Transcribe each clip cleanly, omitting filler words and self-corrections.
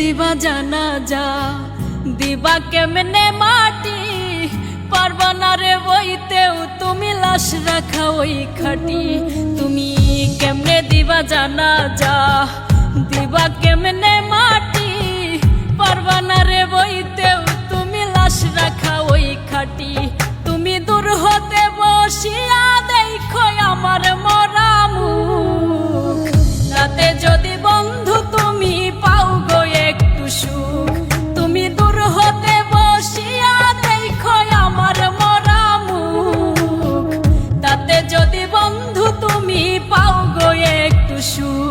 দিবা জানা যা দিবা কেমনে মাটি পারবা না রে বইতেও তুমি লাশ রাখা ওই খাটি তুমি কেমনে দিবা জানা যা দিবা কেমনে মাটি পারবা না রে বইতেও তুমি লাশ রাখা ওই খাটি তুমি দূর হতে বসিয়া দেখো আমার মরা মুখ তাতে যদি বন্ধু তুমি পাও গো একটু সুখ তুমি দূর হতে বসিয়া দেখো আমার মরা মুখ তাতে যদি বন্ধু তুমি পাও গো একটু সুখ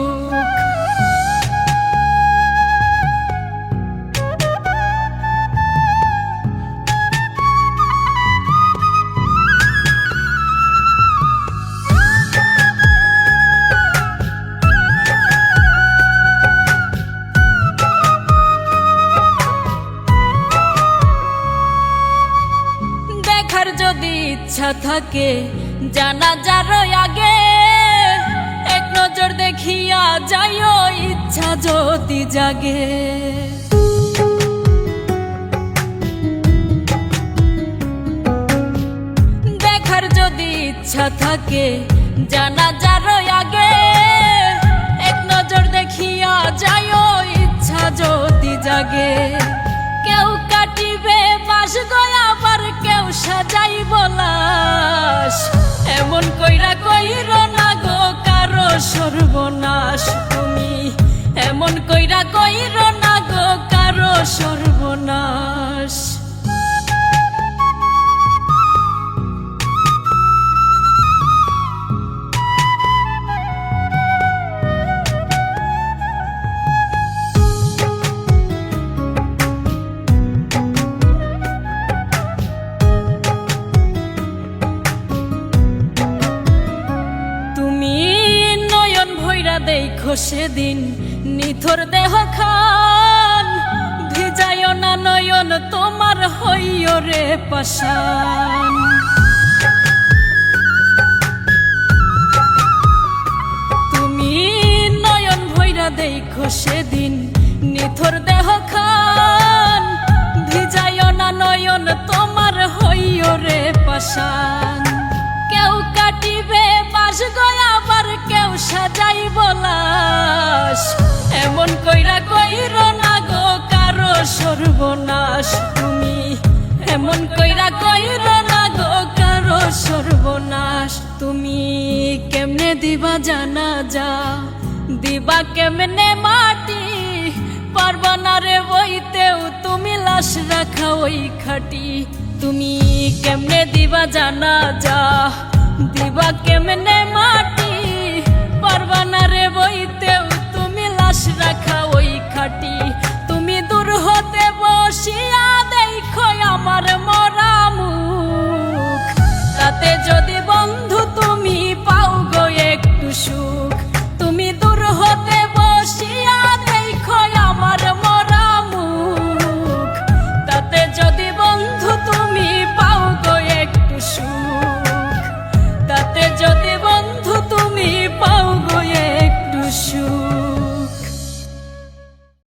যদি ইচ্ছা থাকে জানা যার আগে এক নজর দেখিয়া যাইও ইচ্ছা যদি জাগে দেখার যদি ইচ্ছা থাকে জানা যার আগে এক নজর দেখিয়া যাইও ইচ্ছা যদি জাগে কেউ কাটিবে বাস গয়া আবার কেউ সাজাইব লাশ এমন কইরা কইর না গো কারো সর্বনাশ তুমি এমন কইরা কইর না গো কারো সর্বনাশ দেখো সেদিন নিথর দেহ খান ভিজায় না নয়ন তোমার হইও রে পাশান তুমি নয়ন ভৈরা দেখো সেদিন নিথর দেহ খান ভিজায় না নয়ন তোমার হইও রে পাশান কেউ কাটিবে বাস গয়া আবার কেউ সাজাইব লাশ এমন কইরা কইর না গো কারো সর্বনাশ তুমি এমন কইরা কইর না গো কারো সর্বনাশ তুমি কেমনে দিবা জানা যা দিবা কেমনে মাটি পারবা না রে বইতেও তুমি লাশ রাখা ওই খাটি তুমি কেমনে দিবা জানা যা দিবা কেমনে